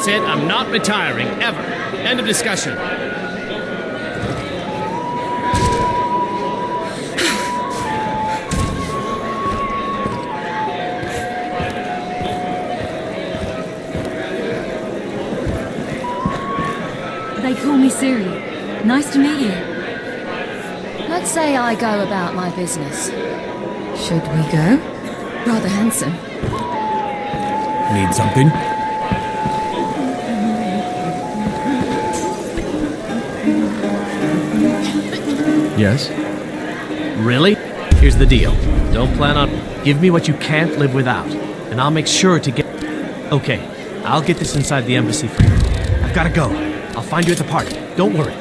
That's it. I'm not retiring, ever. End of discussion. They call me Siri. Nice to meet you. Let's say I go about my business. Should we go? Rather handsome. Need something? Yes? Really? Here's the deal. Don't plan on... Give me what you can't live without, and I'll make sure to get... Okay, I'll get this inside the embassy for you. I've gotta go. I'll find you at the party. Don't worry.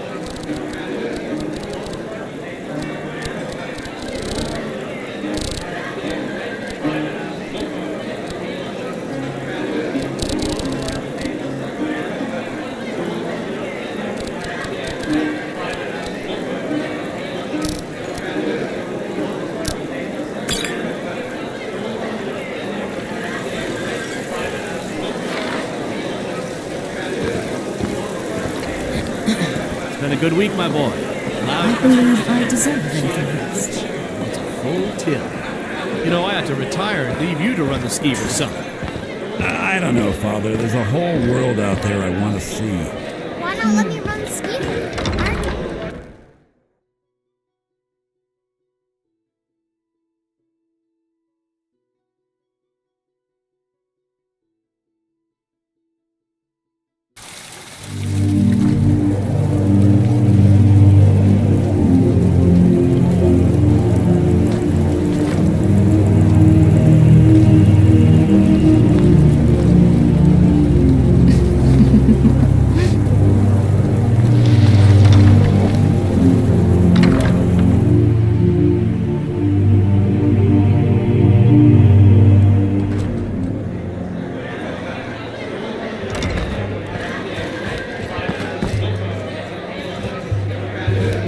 Been a good week, my boy. I believe I deserve a little rest. It's a full tip. You know, I had to retire and leave you to run the ski or something. I don't know, Father. There's a whole world out there I want to see. Why not let me run the ski?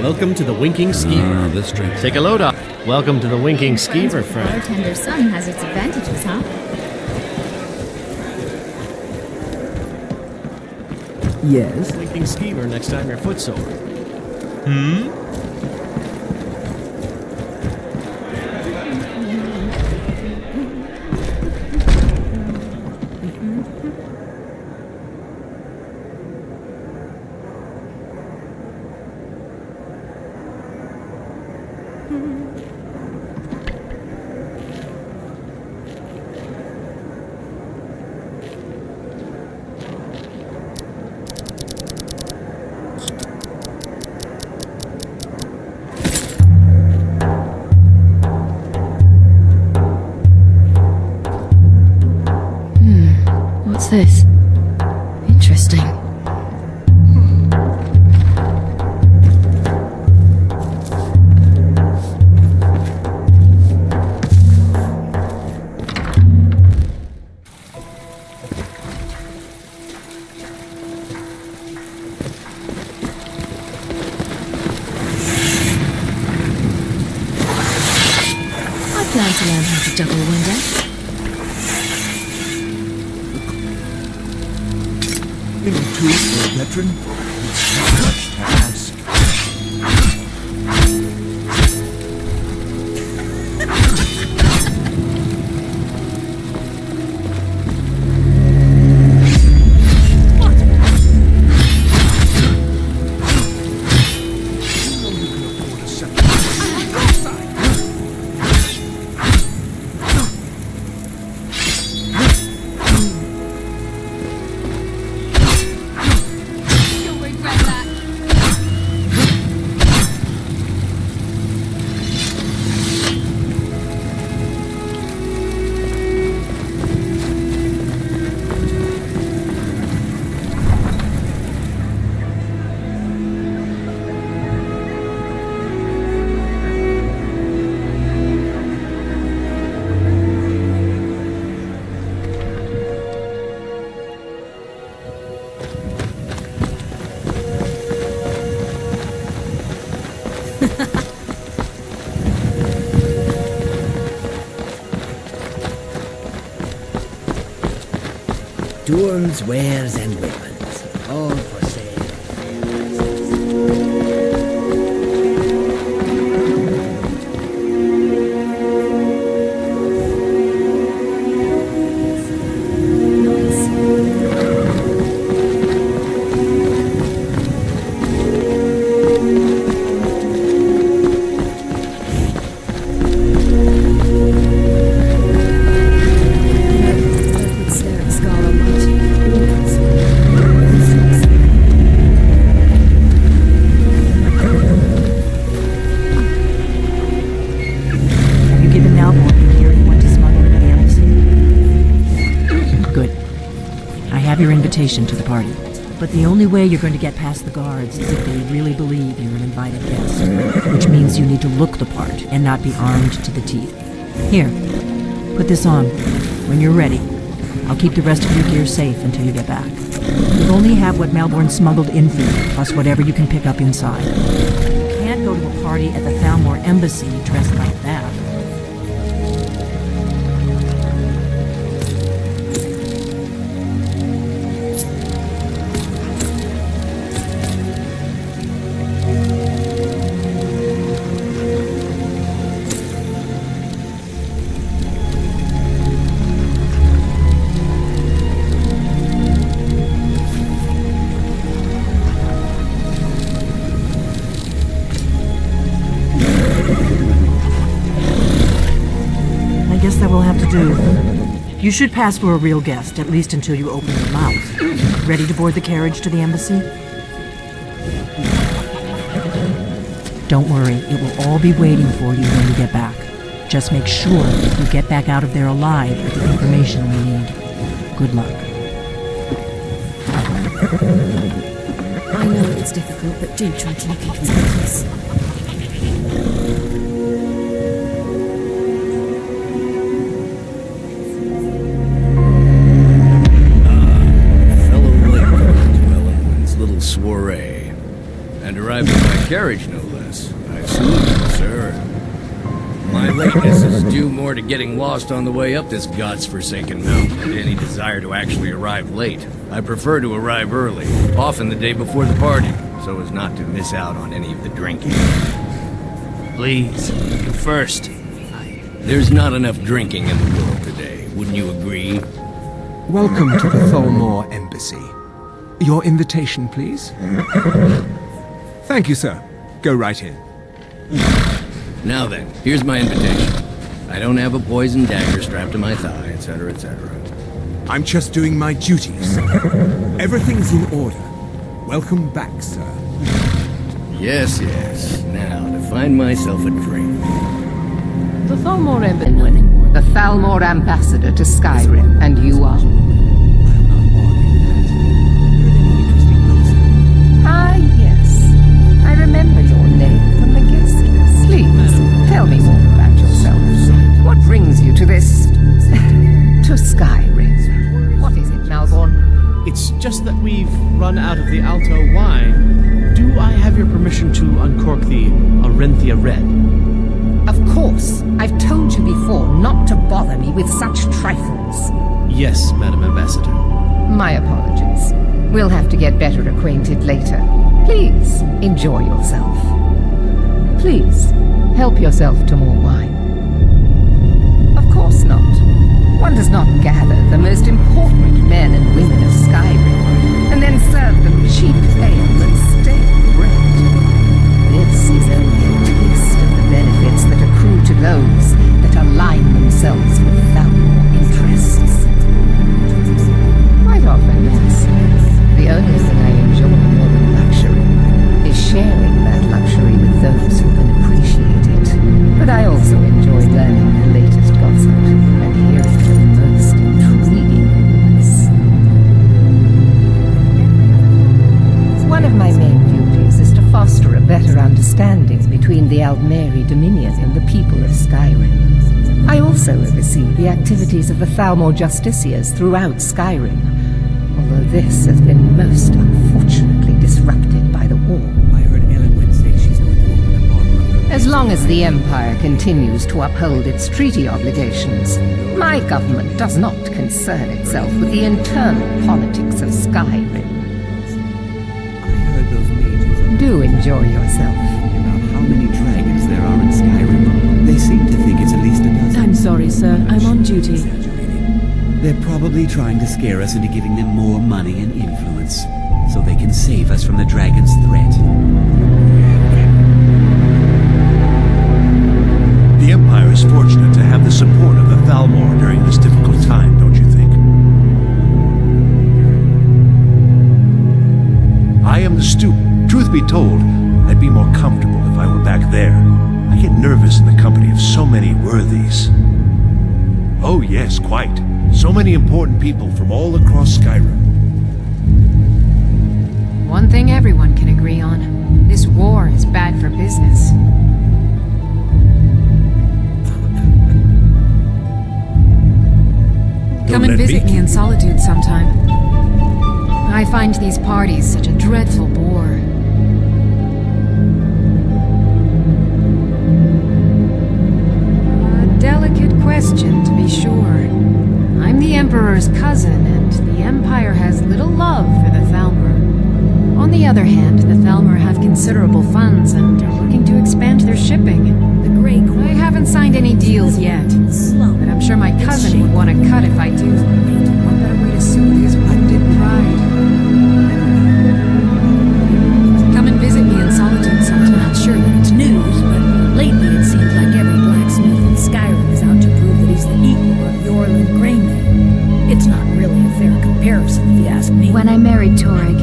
Welcome to the Winking Skeever. This drink. Take a load off. Welcome to the Winking Skeever, friend. Bartender's son has its advantages, huh? Yes. Winking Skeever next time your foot's sore. What's this? Interesting. I plan to learn how to juggle one day. Into for a veteran? It's not much to ask. tools, wares, and weapons, all for sale. Would stare at Skyrim much. Have you given Malborn the gear you want to smuggle into the embassy? Good. I have your invitation to the party. But the only way you're going to get past the guards is if they really believe you're an invited guest. Which means you need to look the part and not be armed to the teeth. Here, put this on. When you're ready, I'll keep the rest of your gear safe until you get back. You'll only have what Malborn smuggled in for you, plus whatever you can pick up inside. You can't go to a party at the Thalmor Embassy dressed like that. I guess that will have to do. You should pass for a real guest, at least until you open your mouth. Ready to board the carriage to the embassy? Don't worry, it will all be waiting for you when you get back. Just make sure you get back out of there alive with the information we need. Good luck. I know it's difficult, but do try to look conspicuous. Fellow laborers dwelling little soiree. And arrived in my carriage, no less. I salute you, sir. My lateness is due more to getting lost on the way up this god's-forsaken mountain than any desire to actually arrive late. I prefer to arrive early, often the day before the party, so as not to miss out on any of the drinking. Please, you first. There's not enough drinking in the world today, wouldn't you agree? Welcome to the Thalmor Embassy. Your invitation, please? Thank you, sir. Go right in. Now then, here's my invitation. I don't have a poison dagger strapped to my thigh, etc., etc. I'm just doing my duties. Everything's in order. Welcome back, sir. Yes, yes. Now, to find myself a drink. The Thalmor the Thalmor ambassador to Skyrim, and you are. Ah, yes. I remember your name from the guest list. Please, tell me more about yourself. What brings you to this... to Skyrim? What is it, Malborn? It's just that we've run out of the Alto wine. Do I have your permission to uncork the Arinthia Red? Of course. I've told you before not to bother me with such trifles. Yes, Madam Ambassador. My apologies. We'll have to get better acquainted later. Please, enjoy yourself. Please, help yourself to more wine. Of course not. One does not gather the most important men and women of Skyrim and then serve them cheap ale and stale bread. This is only a taste of the benefits that accrue to those that align themselves with Thalmor interests. Quite often, yes. The only thing I enjoy more than luxury is sharing that luxury with those who can appreciate it. But I also enjoy learning the latest gossip and hearing the most intriguing news. One of my main duties is to foster a better understanding between the Aldmeri Dominion and the people of Skyrim. I also oversee the activities of the Thalmor Justiciars throughout Skyrim, although this has been most unfortunately disrupted by the war. I heard Ellen say she's going to open a bottle of her... As long as the Empire continues to uphold its treaty obligations, my government does not concern itself with the internal politics of Skyrim. I heard those mages Do enjoy yourself. about how many dragons there are in Skyrim. They seem to think it's at least a dozen. I'm sorry, sir. I'm on duty. They're probably trying to scare us into giving them more money and influence, so they can save us from the dragon's threat. The Empire is fortunate to have the support of the Thalmor during this difficult time, don't you think? I am the student. Truth be told, I'd be more comfortable if I were back there. I get nervous in the company of so many worthies. Oh yes, quite. So many important people from all across Skyrim. One thing everyone can agree on. This war is bad for business. Come and visit me in solitude sometime. I find these parties such a dreadful bore. A delicate question, to be sure. I'm the Emperor's cousin, and the Empire has little love for the Thalmor. On the other hand, the Thalmor have considerable funds and are looking to expand their shipping. I haven't signed any deals yet, but I'm sure my cousin would want to cut if I do. What better way to soothe his wounded pride? Come and visit me in solitude sometime. Not sure that it's news, but lately it seems like every blacksmith in Skyrim is out to prove that he's the equal of Yorlin Greymane. It's not really a fair comparison, if you ask me. When I married Torrig,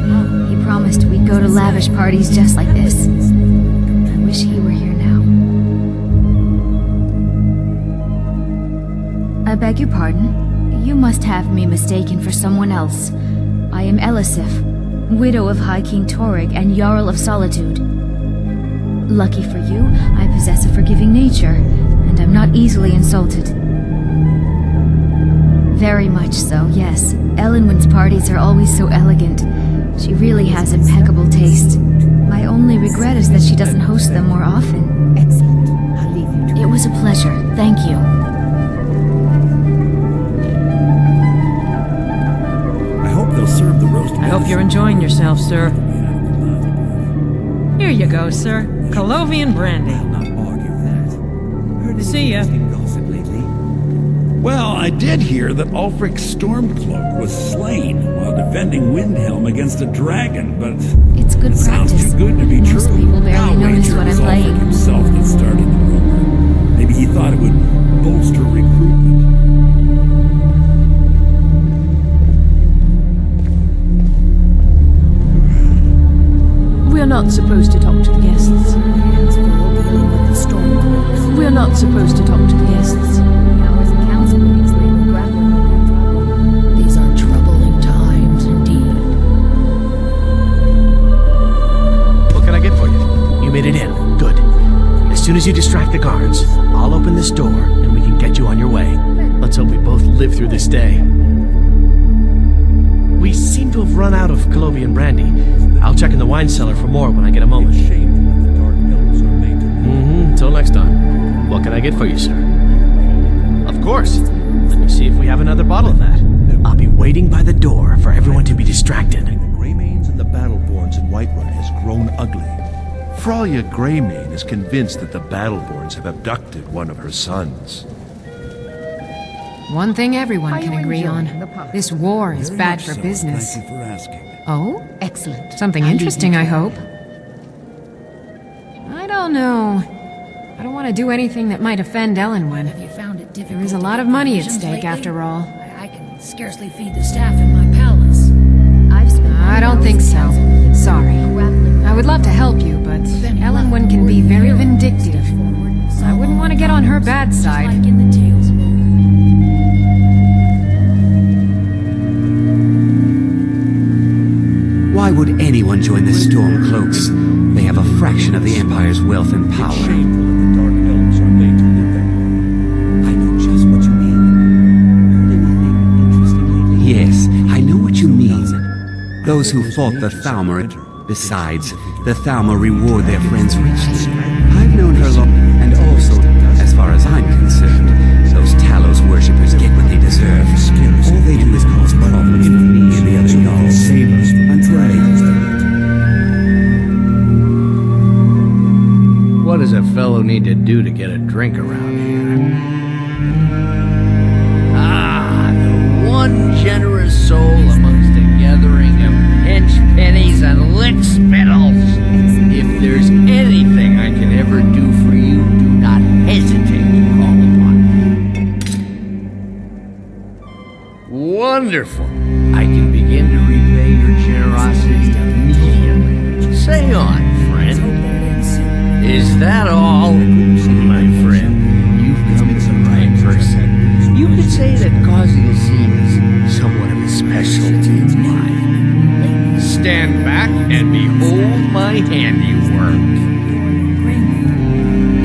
he promised we'd go to lavish parties just like this. I wish he were here now. I beg your pardon. You must have me mistaken for someone else. I am Elisif, widow of High King Torrig and Jarl of Solitude. Lucky for you, I possess a forgiving nature, and I'm not easily insulted. Very much so, yes. Elenwen's parties are always so elegant. She really has impeccable taste. My only regret is that she doesn't host them more often. Excellent. I'll leave you to It was a pleasure, thank you. I hope they'll serve the roast. I hope you're enjoying yourself, sir. Here you go, sir. Colovian brandy. I'll not argue that. Heard any See ya. interesting gossip lately? Well, I did hear that Ulfric Stormcloak was slain while defending Windhelm against a dragon, but It's good it sounds practice. too good to be Most true. people barely I'll notice wager what it I'm was playing. Ulfric himself that started the rumor. Maybe he thought it would bolster recruitment. We're not supposed to talk to the guests. Hands full dealing with the Stormcloaks. We're not supposed to talk to the guests. Hours of council meetings lately grappling with that problem. These are troubling times indeed. What can I get for you? You made it in. Good. As soon as you distract the guards, I'll open this door and we can get you on your way. Let's hope we both live through this day. We seem to have run out of Colovian brandy. I'll check in the wine cellar for more when I get a moment. Until next time. What can I get for you, sir? Of course. Let me see if we have another bottle of that. I'll be waiting by the door for everyone to be distracted. The Greymanes and the Battleborns in Whiterun has grown ugly. Fralia Greymane is convinced that the Battleborns have abducted one of her sons. One thing everyone can agree on. This war is bad for business. Thank you for asking. Oh? Excellent. Something interesting, I hope. I don't know. I don't want to do anything that might offend Elenwen. Have you found it difficult? There is a lot of to money at provisions stake, lately? after all. I can scarcely feed the staff in my palace. I've spent I don't think so. Sorry. I would love to help you, but Elenwen can be very vindictive. I wouldn't want to get on her bad side. Like in the tales of old. Why would anyone join the Stormcloaks? They have a fraction of the Empire's wealth and power. It's shameful that the Dark Elves are made to live there. I know just what you mean. Heard anything interesting lately? Yes, I know what you mean. Those who fought the Thalmor. Besides, the Thalmor reward their friends richly. I've known her long. fellow need to do to get a drink around here? Ah, the one generous soul amongst a gathering of pinch pennies and lick spittles. If there's anything I can ever do for you, do not hesitate to call upon me. Wonderful. I can begin to repay your generosity immediately. Say on, friend. Is that all? My friend, you've come to the right person. You could say that causing a scene is somewhat of a specialty of mine. Stand back and behold my handiwork.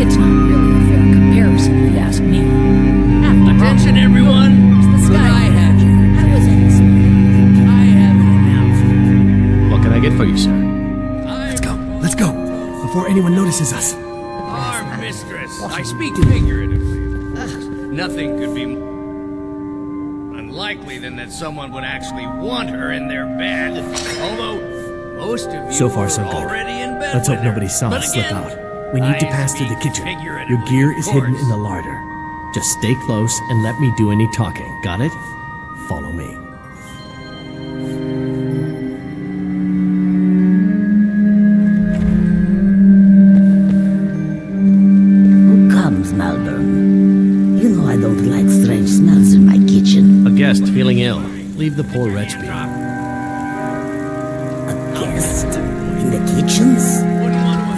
It's not really a fair comparison, if you ask me. Attention, everyone! The sky hatcher. That was unexpected. I have an announcement. What can I get for you, sir? Let's go, before anyone notices us. Our mistress. I speak figuratively. Nothing could be more unlikely than that someone would actually want her in their bed. Although most of you So far, so are good. already in bed. Let's with hope her. nobody saw But us slip again, out. We need to I pass through the speak kitchen. Your figuratively, gear of is hidden course. in the larder. Just stay close and let me do any talking. Got it? Follow me. Who comes, Malvern? You know I don't like strange smells in my kitchen. A guest feeling ill. Leave the poor wretch be. A guest? In the kitchens?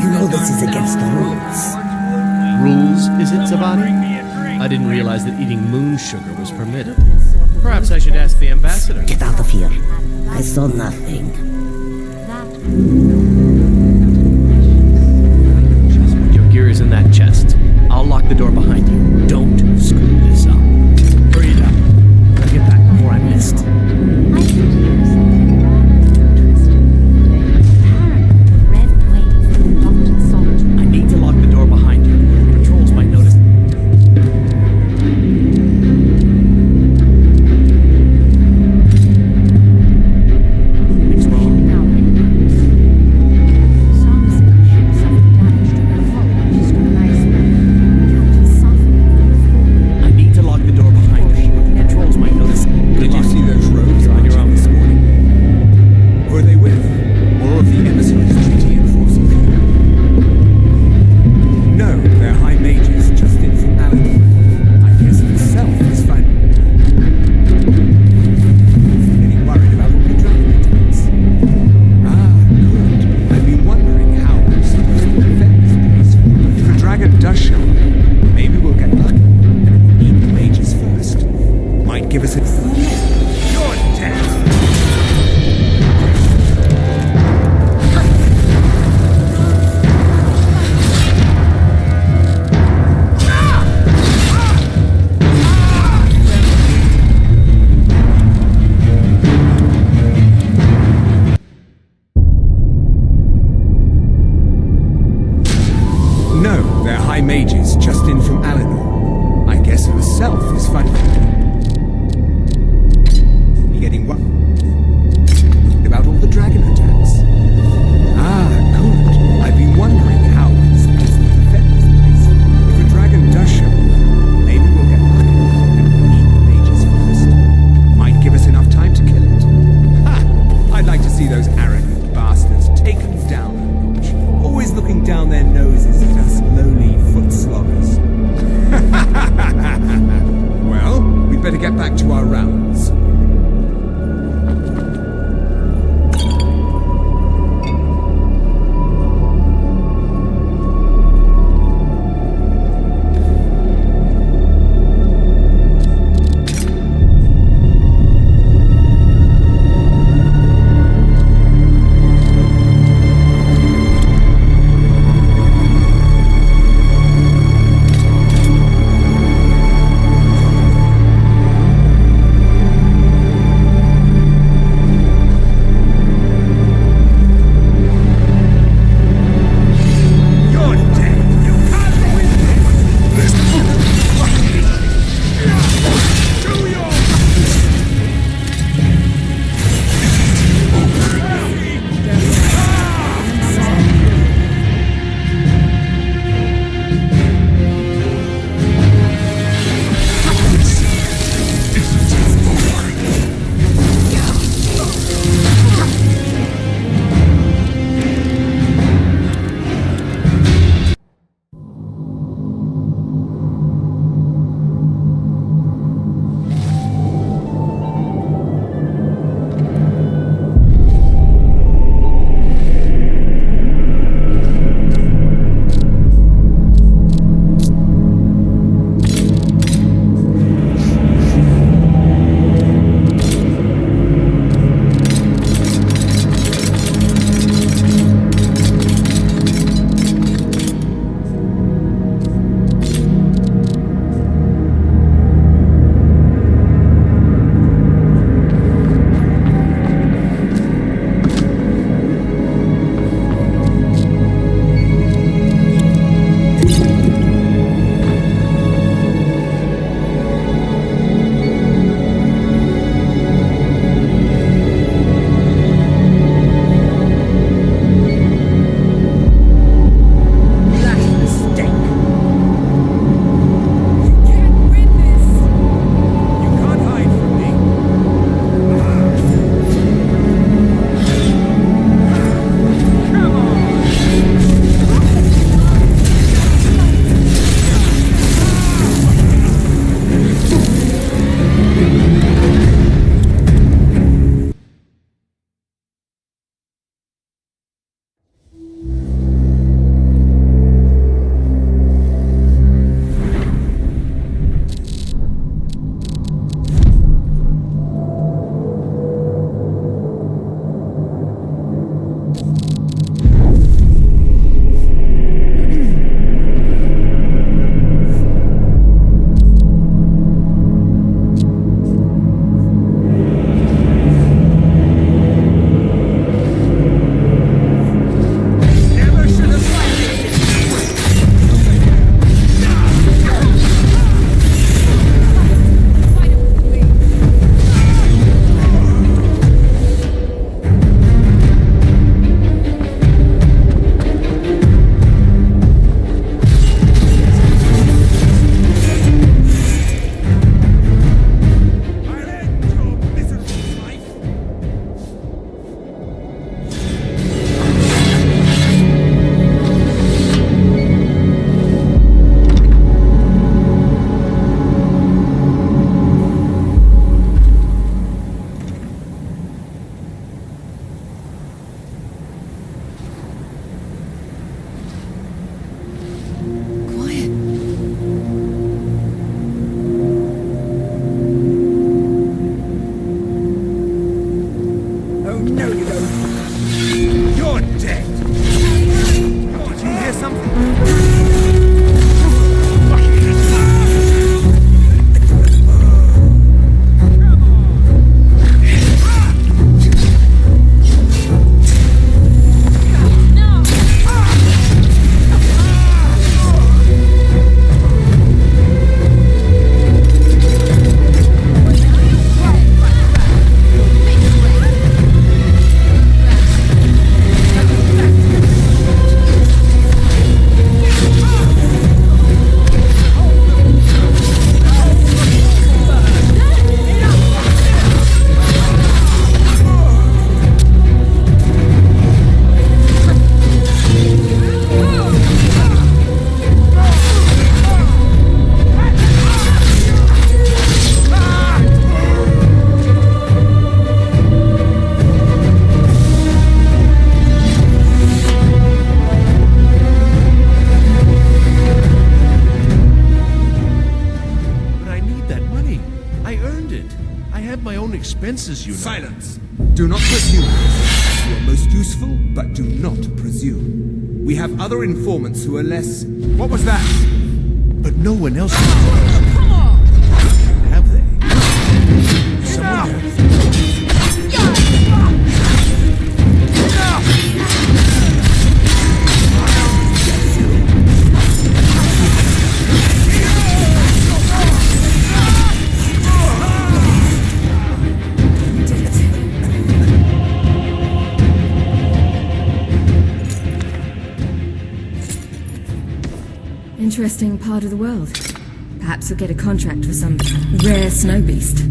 You know this is against the rules. Rules, is it, Zavani? I didn't realize that eating moon sugar was permitted. Perhaps I should ask the ambassador. Get out of here. I saw nothing. Your gear is in that chest. I'll lock the door behind you. Don't screw this up. Hurry it up. Gotta get back before I'm missed. I need to lock the door behind you. Patrols might notice. What's wrong? I need to lock the door behind you. Patrols might notice. Did you see those robes on your arm this morning? Who are they with? More of the emissaries treaty enforcing people? No, they're high mages just in from Alan. I guess himself is fine. Getting worried about all the dragon attacks. Ah, good. I've been wondering how we're supposed to defend this place. If a dragon does show up, maybe we'll get lucky and it will eat the mages first. Might give us a... You're dead! No, they're high mages just in from Alinor. I guess herself is fine. You getting what? About all the dragon attacks. Ah, good. I've been wondering how we're supposed to defend this place. If a dragon does show up, maybe we'll get lucky and we'll eat the mages first. Might give us enough time to kill it. Ha! I'd like to see those arrogant bastards taken down a notch. Always looking down their noses at us lowly foot sloggers. Well, we'd better get back to our rounds. expenses, you know. Silence! Do not presume. You are most useful, but do not presume. We have other informants who are less... What was that? But no one else Come on! have they? Someone else. Interesting part of the world. Perhaps you'll get a contract for some rare snow beast.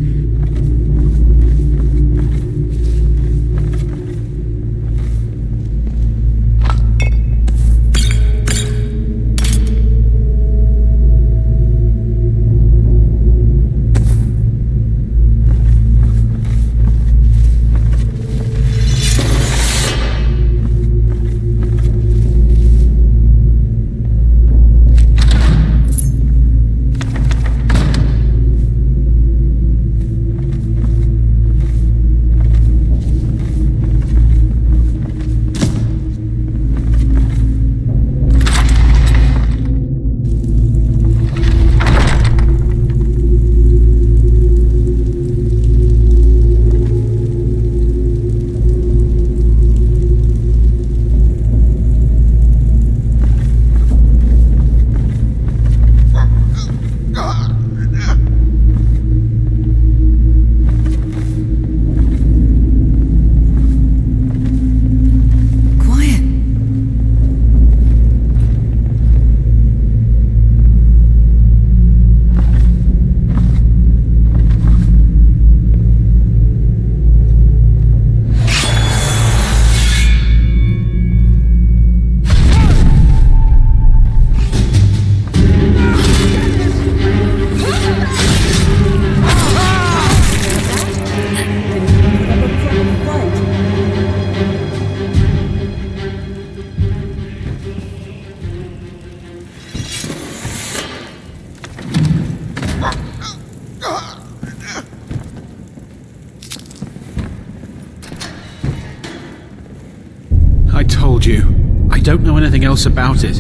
I told you. I don't know anything else about it.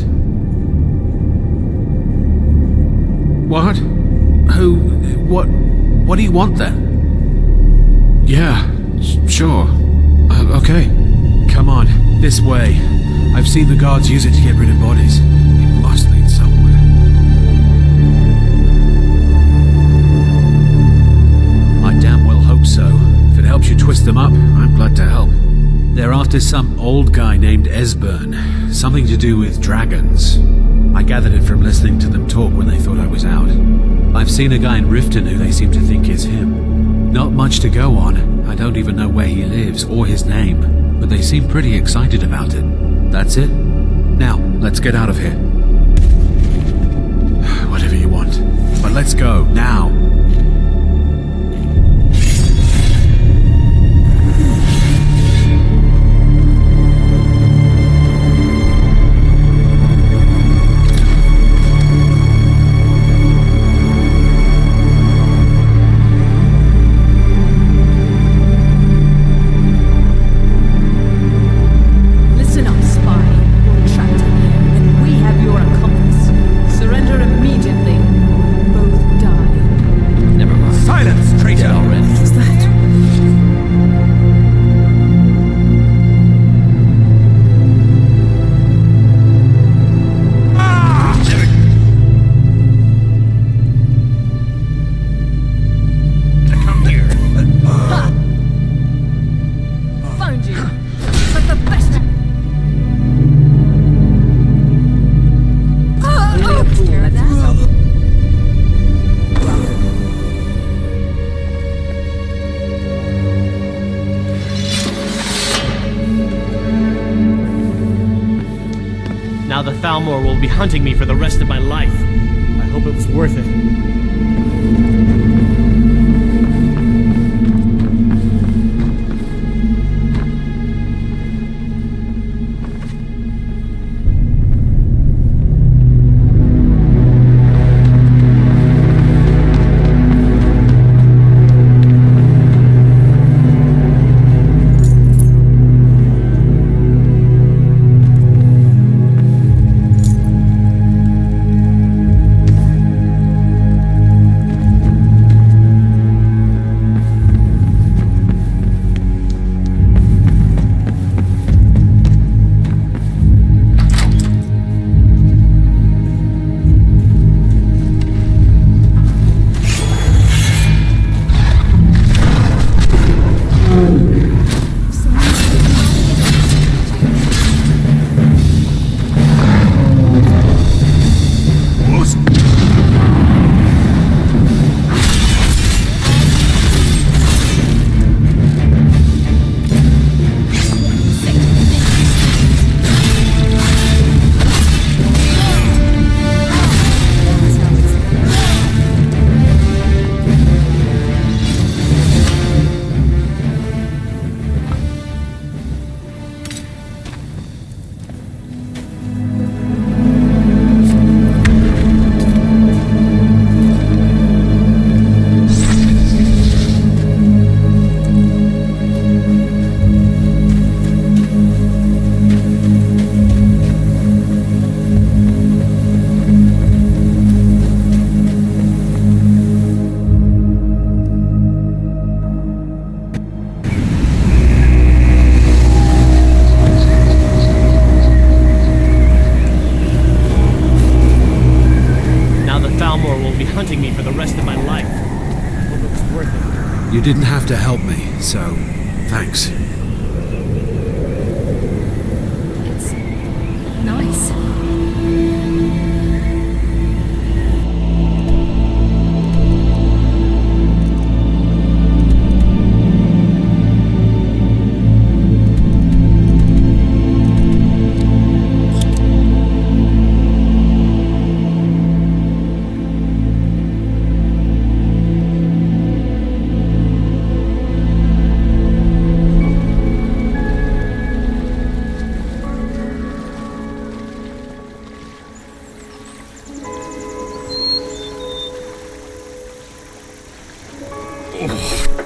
What? Who? What do you want then? Yeah, sure. Okay. Come on, this way. I've seen the guards use it to get rid of bodies. It must lead somewhere. I damn well hope so. If it helps you twist them up, I'm glad to help. They're after some old guy named Esbern. Something to do with dragons. I gathered it from listening to them talk when they thought I was out. I've seen a guy in Riften who they seem to think is him. Not much to go on. I don't even know where he lives or his name, but they seem pretty excited about it. That's it. Now, let's get out of here. Whatever you want. But let's go, now. Now the Thalmor will be hunting me for the rest of my life. I hope it was worth it. hunting me for the rest of my life. Hope it was worth it. You didn't have to help me, so thanks. It's nice.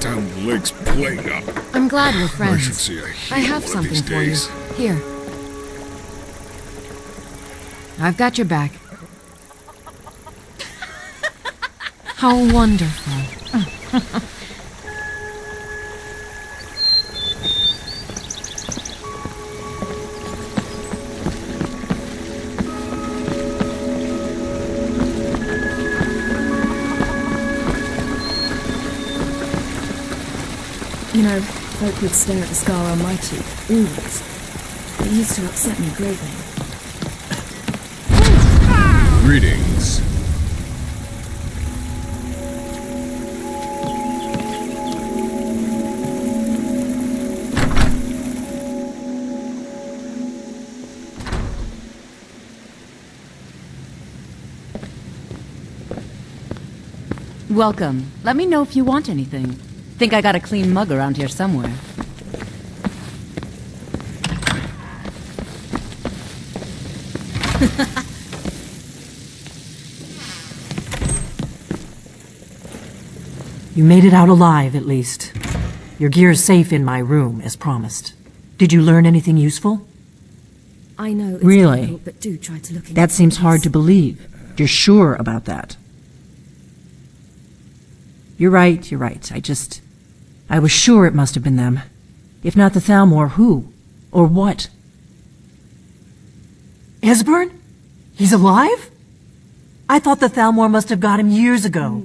Damn the leg's playing up. I'm glad we're I friends. should see a I have hero one of something for these you. days. Here. I've got your back. How wonderful. You know, folk would stare at the scar on my cheek, always. It used to upset me greatly. Greetings. Welcome. Let me know if you want anything. Think I got a clean mug around here somewhere. You made it out alive, at least. Your gear's safe in my room, as promised. Did you learn anything useful? I know it's Really? difficult, but do try to look into That seems things. hard to believe. You're sure about that? You're right. I was sure it must have been them. If not the Thalmor, who? Or what? Esbern? He's alive? I thought the Thalmor must have got him years ago.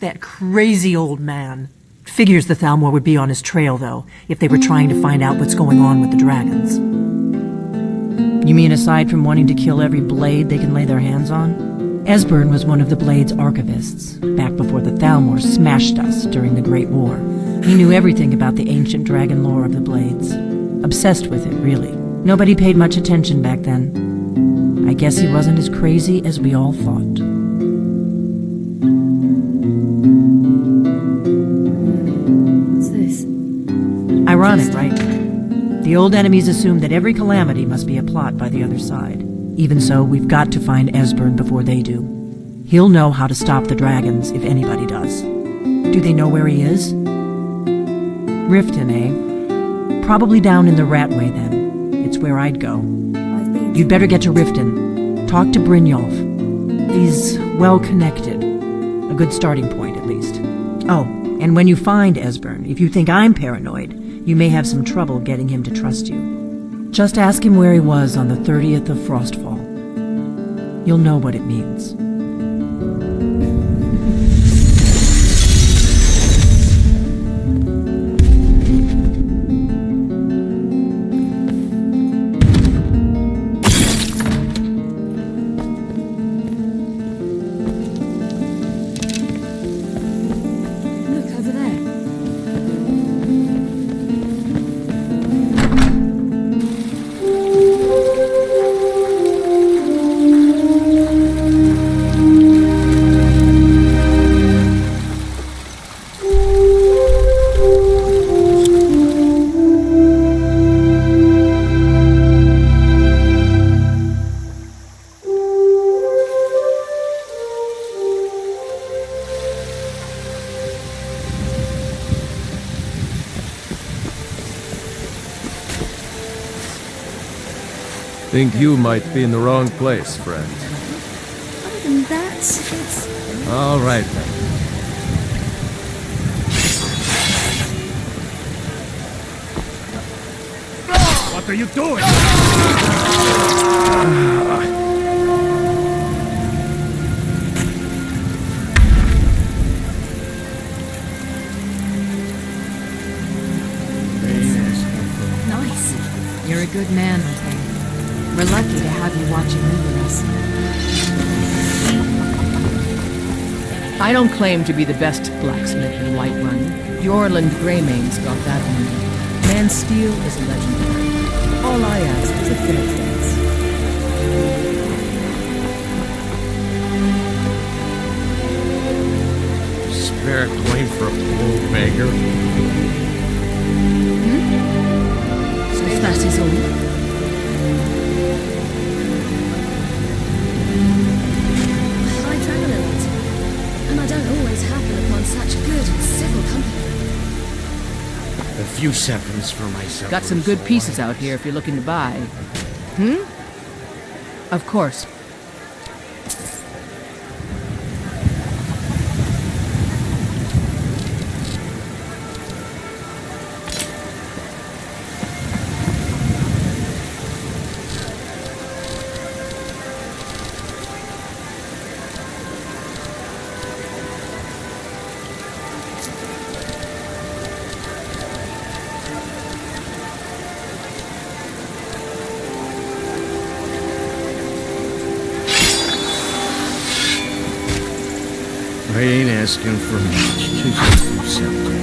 That crazy old man. Figures the Thalmor would be on his trail, though, if they were trying to find out what's going on with the dragons. You mean aside from wanting to kill every blade they can lay their hands on? Esbern was one of the Blade's archivists, back before the Thalmor smashed us during the Great War. He knew everything about the ancient dragon lore of the Blades. Obsessed with it, really. Nobody paid much attention back then. I guess he wasn't as crazy as we all thought. What's this? Ironic, right? The old enemies assumed that every calamity must be a plot by the other side. Even so, we've got to find Esbern before they do. He'll know how to stop the dragons, if anybody does. Do they know where he is? Riften, eh? Probably down in the Ratway, then. It's where I'd go. You'd better get to Riften. Talk to Brynjolf. He's well-connected. A good starting point, at least. Oh, and when you find Esbern, if you think I'm paranoid, you may have some trouble getting him to trust you. Just ask him where he was on the 30th of Frostfall. You'll know what it means. Think you might be in the wrong place, friend. Other than that, it's... All right, then. What are you doing? Nice. You're a good man, I think. We're lucky to have you watching over us. I don't claim to be the best blacksmith in Whiterun. Bjorland Greymane's got that on me. Man's steel is legendary. All I ask is a fair chance. Spare coin for a poor beggar. If that is all. I travel a lot, and I don't always happen upon such good and civil company. A few seconds for myself. Got some good pieces out here if you're looking to buy. Of course. I ain't asking for much, just a few seconds.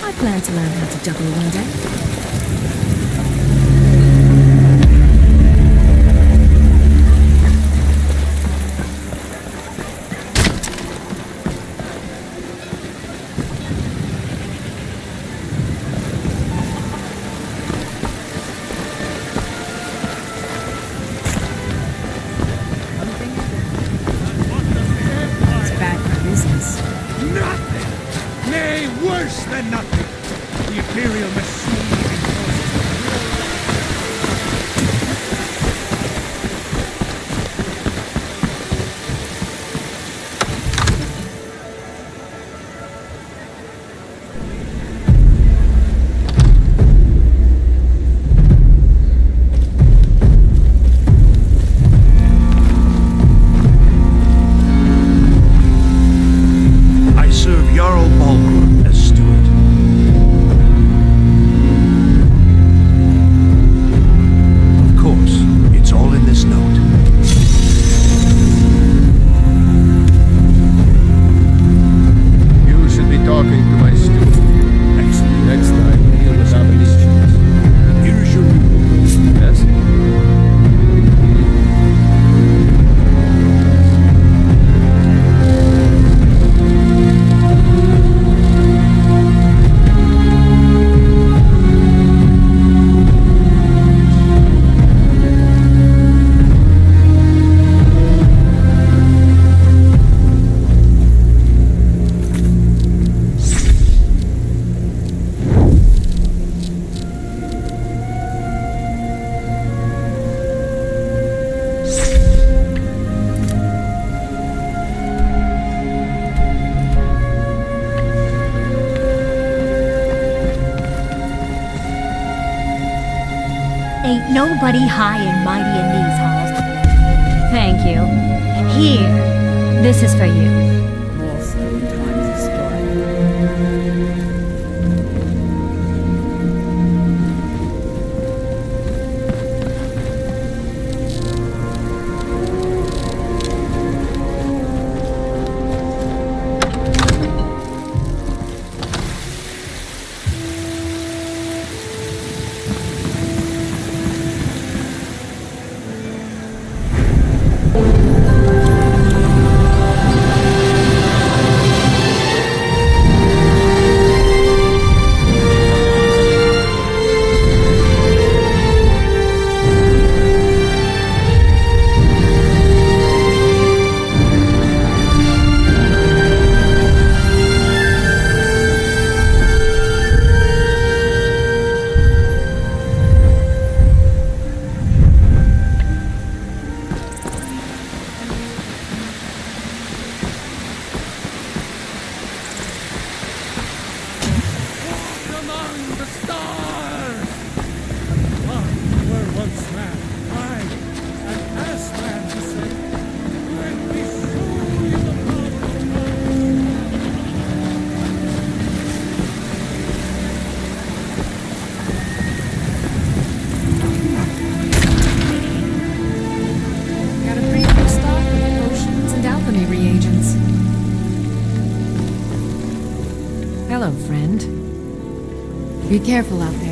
I plan to learn how to juggle one day. It's bad for business. Nothing! Nay, worse than nothing! The Imperial machine I serve Jarl Balgruuf as steward. Of course, it's all in this note. You should be talking to my steward. Excellent. Next time, deal with Aberdeenshires. Here's your reward. Yes? Ain't nobody high and mighty in these halls. Thank you. Here, this is for you. Also, times a story. Be careful out there.